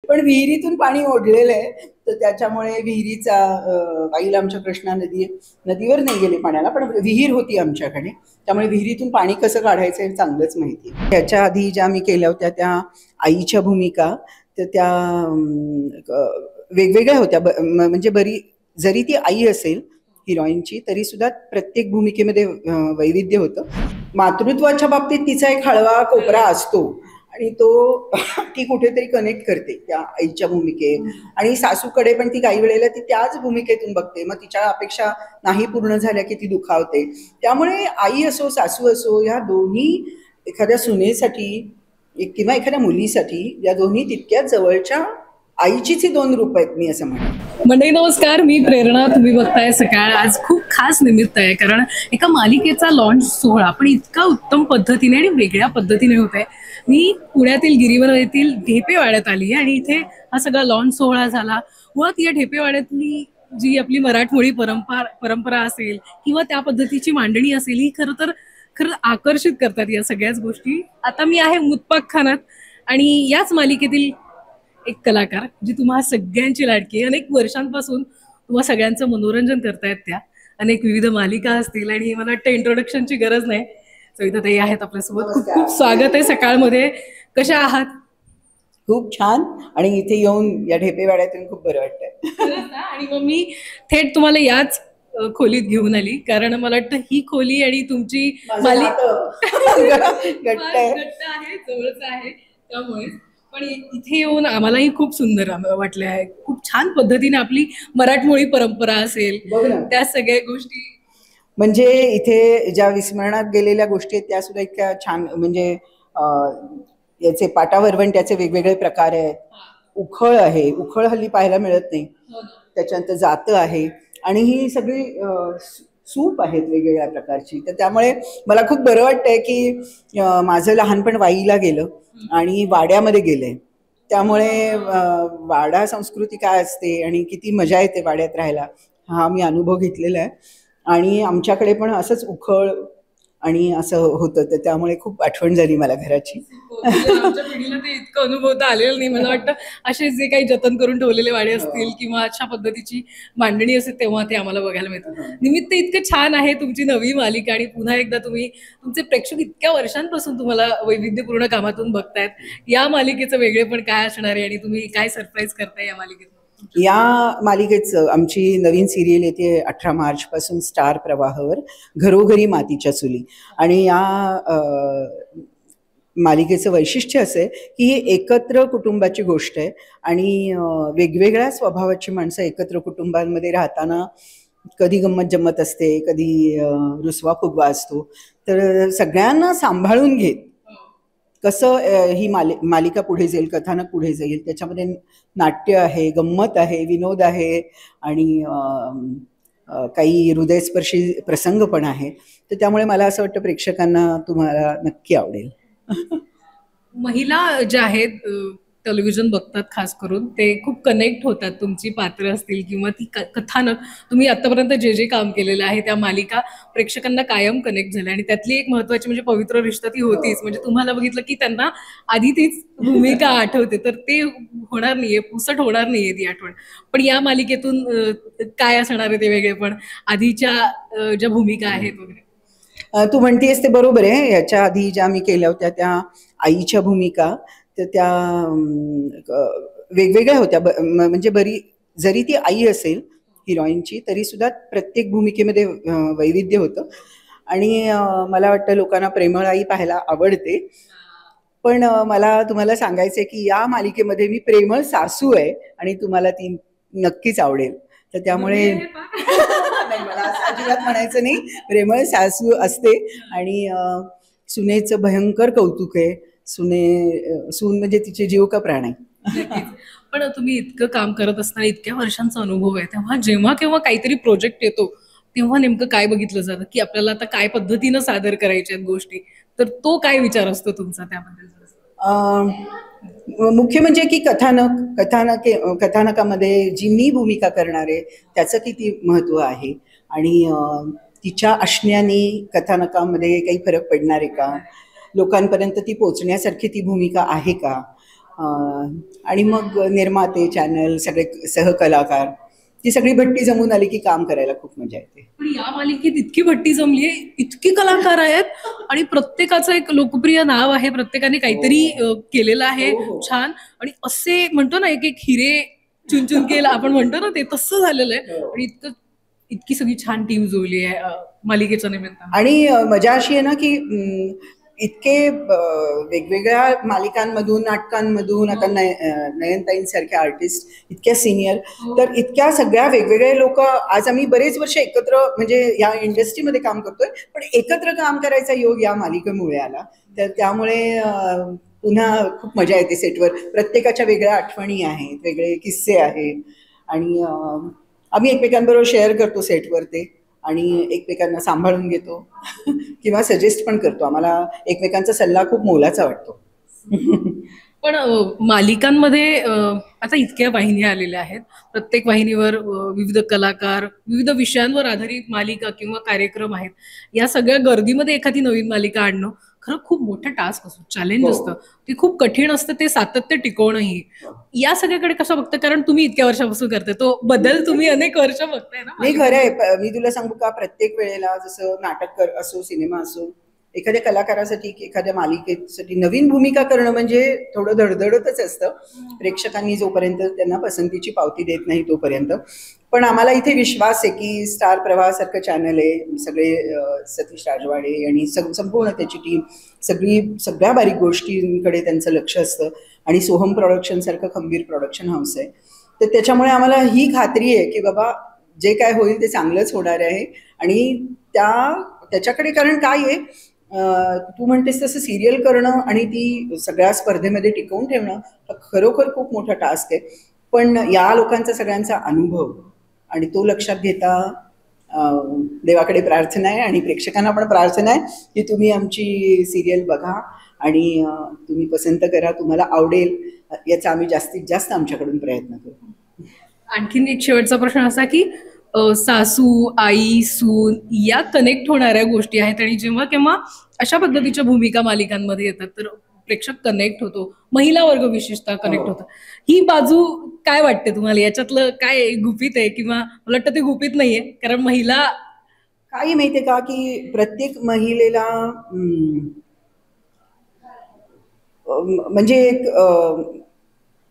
पण विहिरीतून पाणी ओढलेलं आहे, तर त्याच्यामुळे विहिरीचा आईला आमच्या कृष्णा नदीवर नाही गेले पाण्याला, पण विहीर होती आमच्याकडे, त्यामुळे विहिरीतून पाणी कसं काढायचं हे चांगलंच माहिती. त्याच्या आधी ज्या मी केल्या होत्या त्या आईच्या भूमिका, तर त्या वेगवेगळ्या होत्या. म्हणजे जरी ती आई असेल हिरोईनची, तरी सुद्धा प्रत्येक भूमिकेमध्ये वैविध्य होतं. मातृत्वाच्या बाबतीत तिचा एक हळवा कोपरा असतो आणि तो ती कुठेतरी कनेक्ट करते त्या आईच्या भूमिकेत, आणि सासूकडे पण ती काही वेळेला ती त्याच भूमिकेतून बघते, मग तिच्या अपेक्षा नाही पूर्ण झाल्या की ती दुखावते. त्यामुळे आई असो सासू असो, ह्या दोन्ही एखाद्या सुनेसाठी किंवा एखाद्या मुलीसाठी या दोन्ही तितक्याच जवळच्या आईचीच ही दोन रूप आहेत, मी असं म्हणते. मंडळी नमस्कार, मी प्रेरणा. तुम्ही बघताय सकाळ. आज खूप खास निमित्त आहे, कारण एका मालिकेचा लॉन्च सोहळा पण इतका उत्तम पद्धतीने आणि वेगळ्या पद्धतीने होत आहे. मी पुण्यातील गिरीवर येथील ढेपेवाड्यात आली आणि इथे हा सगळा लॉन्च सोहळा झाला. मुळात या ढेपेवाड्यातली जी आपली मराठमोळी परंपरा असेल किंवा त्या पद्धतीची मांडणी असेल, ही खरं आकर्षित करतात या सगळ्याच गोष्टी. आता मी आहे मुतपाकखानात आणि याच मालिकेतील एक कलाकार जी तुम्हा सगळ्यांची लाडकी, अनेक वर्षांपासून तुम्हा सगळ्यांचं मनोरंजन करतायत. त्या अनेक विविध मालिका असतील आणि मला वाटतं इंट्रोडक्शनची गरज नाही. सविता ताई आहेत आपल्यासोबत. खूप खूप स्वागत आहे सकाळमध्ये. कशा आहात? खूप छान. आणि इथे येऊन या ढेपेवाड्यातून खूप बरं वाटतंय. आणि मग मी थेट तुम्हाला याच खोलीत घेऊन आली, कारण मला वाटतं ही खोली आणि तुमची मालिका घट्ट आहे, जवळच आहे. त्यामुळे पण इथे येऊन आम्हालाही खूप सुंदर वाटले आहे. खूप छान पद्धतीने आपली मराठमोळी परंपरा असेल, त्या सगळ्या गोष्टी, म्हणजे इथे ज्या विस्मरणात गेलेल्या गोष्टी आहेत त्या सुद्धा इतक्या छान. म्हणजे याचे पाटावरवंट्याचे वेगवेगळे प्रकार आहेत. उखळ आहे, उखळ हल्ली पाहायला मिळत नाही. त्याच्यानंतर जातं आहे, आणि ही सगळी सूप आहेत वेगवेगळ्या प्रकारची. तर त्यामुळे मला खूप बरं वाटतंय की माझं लहानपण वाईला गेलं आणि वाड्यामध्ये गेलंय. त्यामुळे वाडा संस्कृती काय असते आणि किती मजा येते वाड्यात राहायला, हा मी अनुभव घेतलेला आहे. आणि आमच्याकडे पण असंच उखळ आणि असं होतं, तर त्यामुळे खूप आठवण झाली मला घराची. आमच्या पिढीला ते इतकं अनुभवता आलेलं नाही. मला वाटतं असे जे काही जतन करून ठेवलेले वाडे असतील किंवा अशा पद्धतीची मांडणी असेल तेव्हा ते आम्हाला बघायला मिळतं. निमित्त इतकं छान आहे तुमची नवी मालिका, आणि पुन्हा एकदा तुमचे प्रेक्षक इतक्या वर्षांपासून तुम्हाला वैविध्यपूर्ण कामातून बघतायत. या मालिकेचं वेगळेपण काय असणार आहे आणि तुम्ही काय सरप्राईज करताय या मालिकेत? या मालिकेचं आमची नवीन सिरियल येते 18 मार्च पासून स्टार प्रवाहावर, घरोघरी मातीच्या चुली. आणि या मालिकेचं वैशिष्ट्य असं आहे की ही एकत्र कुटुंबाची गोष्ट आहे, आणि वेगवेगळ्या स्वभावाची माणसं एकत्र कुटुंबांमध्ये राहताना कधी गंमत जम्मत असते, कधी रुसवा फुगवा असतो. तर सगळ्यांना सांभाळून घेत कसं ही मालिका पुढे जाईल, कथानक पुढे जाईल. त्याच्यामध्ये नाट्य आहे, गंमत आहे, विनोद आहे, आणि काही हृदयस्पर्शी प्रसंग पण आहे. तर त्यामुळे मला असं वाटतं प्रेक्षकांना तुम्हाला नक्की आवडेल. महिला ज्या आहेत टेलिव्हिजन बघतात, खास करून ते खूप कनेक्ट होतात. तुमची पात्र असतील किंवा ती कथानक, तुम्ही आतापर्यंत जे जे काम केलेलं आहे त्या मालिका प्रेक्षकांना कायम कनेक्ट झाल्या. आणि त्यातली एक महत्वाची म्हणजे पवित्र रिश्ता ती होतीच. म्हणजे तुम्हाला बघितलं की त्यांना आधी तीच भूमिका आठवते, तर ते होणार नाहीये, पुसट होणार नाहीये ती आठवण. पण या मालिकेतून काय असणार आहे ते वेगळेपण, आधीच्या ज्या भूमिका आहेत वगैरे? तू म्हणतेस ते बरोबर आहे. याच्या आधी ज्या मी केल्या होत्या त्या आईच्या भूमिका, तर त्या वेगवेगळ्या होत्या. म्हणजे जरी ती आई असेल हिरोईनची, तरी सुद्धा प्रत्येक भूमिकेमध्ये वैविध्य होतं. आणि मला वाटतं लोकांना प्रेमळ आई पाहायला आवडते. पण मला तुम्हाला सांगायचं आहे की या मालिकेमध्ये मी प्रेमळ सासू आहे, आणि तुम्हाला ती नक्कीच आवडेल. तर त्यामुळे नाही, मला असं अजिबात म्हणायचं नाही. प्रेमळ सासू असते, आणि सुनेचं भयंकर कौतुक आहे. सून म्हणजे तिचे जीव का प्राण आहे. पण तुम्ही इतकं काम करत असताना इतक्या वर्षांचा अनुभव आहे, तेव्हा जेव्हा केव्हा काहीतरी प्रोजेक्ट येतो तेव्हा नेमकं काय बघितलं जातं की आपल्याला आता काय पद्धतीनं सादर करायच्या आहेत गोष्टी, तर तो काय विचार असतो तुमचा त्याबद्दल? मुख्य म्हणजे की कथानकामध्ये जी मी भूमिका करणार आहे त्याचं किती महत्त्व आहे, आणि तिच्या असण्याने कथानकामध्ये काही फरक पडणार आहे का, लोकांपर्यंत ती पोचण्यासारखी ती भूमिका आहे का, आणि मग निर्माते, चॅनल, सगळे सहकलाकार, ती सगळी भट्टी जमून आली की काम करायला खूप मजा येते. पण या मालिकेत इतकी भट्टी जमलीये, इतकी कलाकार आहेत आणि प्रत्येकाचं एक लोकप्रिय नाव आहे, प्रत्येकाने काहीतरी केलेलं आहे छान. आणि असे म्हणतो ना, एक एक हिरे चुन केला आपण म्हणतो ना, ते तसं झालेलं आहे. आणि इतकी सगळी छान टीम जोडली आहे मालिकेच्या निमित्तानं. आणि मजा अशी आहे ना की इतके वेगवेगळ्या मालिकांमधून, नाटकांमधून, आता नयनताईंसारख्या आर्टिस्ट इतक्या सिनियर, तर इतक्या सगळ्या वेगवेगळे लोक आज आम्ही बरेच वर्ष एकत्र म्हणजे या इंडस्ट्रीमध्ये काम करतोय, पण एकत्र काम करायचा योग या मालिकेमुळे आला. तर त्यामुळे पुन्हा खूप मजा येते सेटवर. प्रत्येकाच्या वेगळ्या आठवणी आहेत, वेगळे किस्से आहेत आणि आम्ही एकमेकांबरोबर शेअर करतो सेटवर ते आणि एकमेकांना सांभाळून घेतो किंवा सजेस्ट पण करतो. आम्हाला एकमेकांचा सल्ला खूप मोलाचा वाटतो. पण मालिकांमध्ये आता इतक्या वाहिन्या आलेल्या आहेत, प्रत्येक वाहिनीवर विविध कलाकार, विविध विषयांवर आधारित मालिका किंवा कार्यक्रम आहेत. या सगळ्या गर्दीमध्ये एखादी नवीन मालिका आणणं खरं खूप मोठा टास्क असतो, चॅलेंज असतं, ते खूप कठीण असतं, ते सातत्य टिकवणंही. या सगळ्याकडे कसं बघतं, कारण तुम्ही इतक्या वर्षापासून करताय, तो बदल तुम्ही अनेक वर्ष बघताय ना. नाही, खरं आहे. मी तुला सांगू का, प्रत्येक वेळेला जसं नाटक असो, सिनेमा असो, एखाद्या कलाकारासाठी, एखाद्या मालिकेसाठी नवीन भूमिका करणं म्हणजे थोडं धडधडतच असतं, प्रेक्षकांनी जोपर्यंत त्यांना पसंतीची पावती देत नाही तोपर्यंत. पण आम्हाला इथे विश्वास आहे की स्टार प्रवाहासारखं चॅनल आहे, सगळे सतीश राजवाडे आणि संपूर्ण त्याची टीम, सगळ्या बारीक गोष्टींकडे त्यांचं लक्ष असतं आणि सोहम प्रोडक्शन सारखं खंबीर प्रोडक्शन हाऊस आहे. तर त्याच्यामुळे आम्हाला ही खात्री आहे की बाबा जे काय होईल ते चांगलंच होणार आहे. आणि त्याच्याकडे कारण काय आहे, तू म्हणतेस तसं सिरियल करणं आणि ती सगळ्या स्पर्धेमध्ये टिकवून ठेवणं खरोखर खूप मोठा टास्क आहे. पण या लोकांचा सगळ्यांचा अनुभव आणि तो लक्षात घेता देवाकडे प्रार्थना आहे आणि प्रेक्षकांना पण प्रार्थना आहे की तुम्ही आमची सिरियल बघा आणि तुम्ही पसंत करा, तुम्हाला आवडेल, याचा आम्ही जास्तीत जास्त आमच्याकडून प्रयत्न करू. आणखीन एक शेवटचा प्रश्न असा की सासू, आई, सून या कनेक्ट होणाऱ्या गोष्टी आहेत आणि जेव्हा केव्हा अशा पद्धतीच्या भूमिका मालिकांमध्ये येतात तर प्रेक्षक कनेक्ट होतो, महिला वर्ग विशेषतः कनेक्ट होतो. ही बाजू काय वाटते तुम्हाला, याच्यातलं काय गुपित आहे? किंवा मला वाटतं ते गुपित नाहीये, कारण महिला काही माहितीये का की प्रत्येक महिलेला म्हणजे एक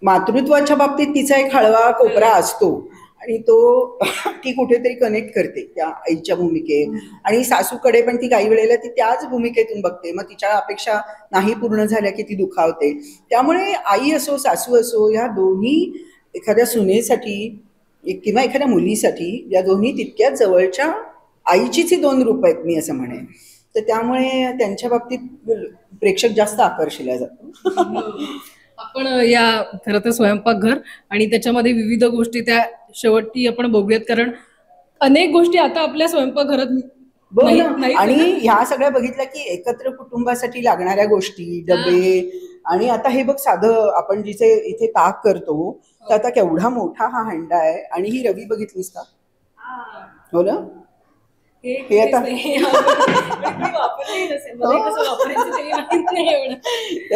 मातृत्वाच्या बाबतीत तिचा एक हळवा कोपरा असतो आणि ती कुठेतरी कनेक्ट करते त्या आईच्या भूमिकेत. आणि सासूकडे पण ती काही वेळेला ती त्याच भूमिकेतून बघते, मग तिच्या अपेक्षा नाही पूर्ण झाल्या की ती दुखावते. त्यामुळे आई असो, सासू असो, या दोन्ही एखाद्या सुनेसाठी किंवा एखाद्या मुलीसाठी या दोन्ही तितक्याच जवळच्या आईचीच ही दोन रूप आहेत, मी असं म्हणेन. तर त्यामुळे त्यांच्या बाबतीत प्रेक्षक जास्त आकर्षिला जातो. आपण या खरं तर स्वयंपाकघर आणि त्याच्यामध्ये विविध गोष्टी त्या शेवटी आपण बघूयात, कारण अनेक गोष्टी आता आपल्या स्वयंपाकघरात नाही. आणि ह्या सगळ्या बघितल्या की एकत्र कुटुंबासाठी लागणाऱ्या गोष्टी, डबे, आणि आता हे बघ, साधं आपण जिथे इथे ताक करतो तर आता केवढा मोठा हा हंडा आहे. आणि ही रवी बघितलीस का? हो ना, हे आता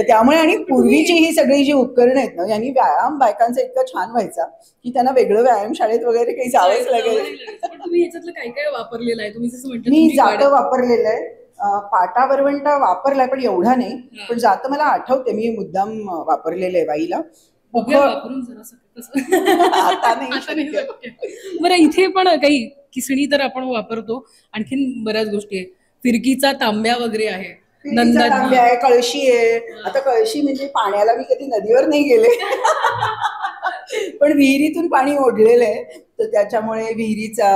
त्यामुळे. आणि पूर्वीची ही सगळी जी उपकरणं आहेत ना, यांनी व्यायाम बायकांचा इतका छान व्हायचा की त्यांना वेगळं व्यायाम शाळेत वगैरे काही जावंच लागेल. तुम्ही याच्यातलं काय काय वापरलेलं आहे? तुम्ही जसं म्हणता, मी जातं वापरलेलं आहे, पाटा वरवंटा वापरलाय पण एवढा नाही. पण जातं मला आठवते, मी मुद्दाम वापरलेलं आहे बाईला. आता नाही. बरं, इथे पण काही किसणी तर आपण वापरतो, आणखीन बऱ्याच गोष्टी आहेत, फिरकीचा तांब्या वगैरे आहे, तांब्या आहे, कळशी आहे. आता कळशी म्हणजे पाण्याला मी कधी नदीवर नाही गेले पण विहिरीतून पाणी ओढलेलं आहे, तर त्याच्यामुळे विहिरीचा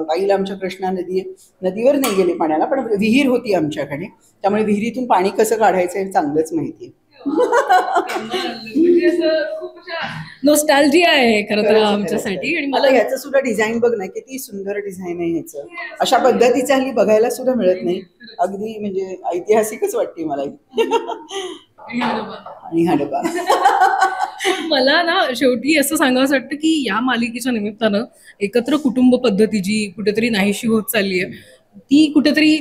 बाईला आमच्या कृष्णा नदीवर नाही गेले पाण्याला, पण विहीर होती आमच्याकडे, त्यामुळे विहिरीतून पाणी कसं काढायचं हे चांगलंच माहिती आहे. नॉस्टॅल्जिया आहे खरं तर आमच्यासाठी. आणि मला ह्याचं सुद्धा डिझाईन बघ ना, किती सुंदर डिझाईन आहे ह्याचं. अशा पद्धतीचं हल्ली बघायला सुद्धा मिळत नाही, अगदी म्हणजे ऐतिहासिकच वाटते मला. आणि हा डबा मला ना शेवटी असं सांगावं वाटतं की या मालिकेच्या निमित्तानं एकत्र कुटुंब पद्धती जी कुठेतरी नाहीशी होत चालली आहे, ती कुठेतरी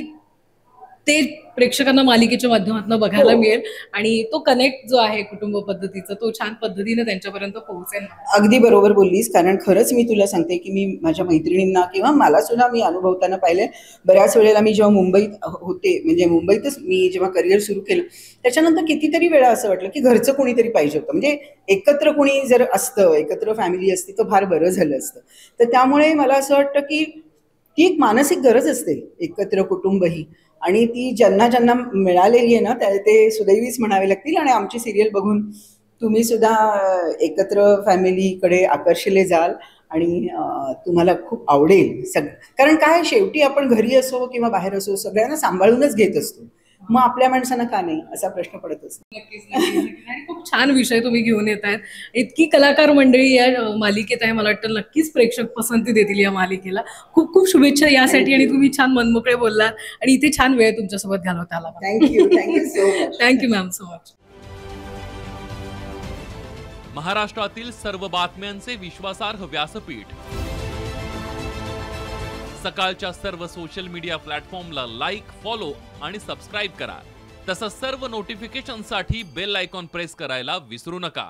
ते प्रेक्षकांना मालिकेच्या माध्यमातून बघायला मिळेल आणि तो कनेक्ट जो आहे कुटुंब पद्धतीचा तो छान पद्धतीने त्यांच्यापर्यंत पोहोचेल. अगदी बरोबर बोललीस, कारण खरंच मी तुला सांगते की मी माझ्या मैत्रिणींना किंवा मला सुद्धा मी अनुभवताना पाहिले. बऱ्याच वेळेला मी जेव्हा मुंबईत होते, म्हणजे मुंबईतच मी जेव्हा करिअर सुरू केलं त्याच्यानंतर कितीतरी वेळा असं वाटलं की घरचं कोणीतरी पाहिजे होतं, म्हणजे एकत्र कोणी जर असतं, एकत्र फॅमिली असती तर फार बरं झालं असतं. तर त्यामुळे मला असं वाटतं की ती एक मानसिक गरज असते एकत्र कुटुंब ही, आणि ती ज्यांना ज्यांना मिळालेली आहे ना ते सुदैवीच म्हणावे लागतील. आणि आमची सिरियल बघून तुम्ही सुद्धा एकत्र फॅमिलीकडे आकर्षिले जाल आणि तुम्हाला खूप आवडेल कारण काय, शेवटी आपण घरी असो किंवा बाहेर असो सगळ्यांना सांभाळूनच घेत असतो, मग आपल्या माणसांना का नाही असा प्रश्न पडत असतो. नक्कीच, नक्कीच, नक्कीच. आणि खूप छान विषय तुम्ही घेऊन येत आहेत. इतकी कलाकार मंडळी या मालिकेत आहे, मला वाटतं नक्कीच प्रेक्षक पसंती देतील या मालिकेला. खूप खूप शुभेच्छा यासाठी आणि तुम्ही छान मनमोकळे बोललात आणि इथे छान वेळ तुमच्यासोबत घालवता आला. Thank you so much. Thank you ma'am so much. महाराष्ट्रातील सर्व बातम्यांचे विश्वासार्ह व्यासपीठ, सकाळच्या सर्व सोशल मीडिया प्लॅटफॉर्मला लाईक, फॉलो आणि सबस्क्राईब करा. तसंच सर्व नोटिफिकेशनसाठी बेल आयकॉन प्रेस करायला विसरू नका.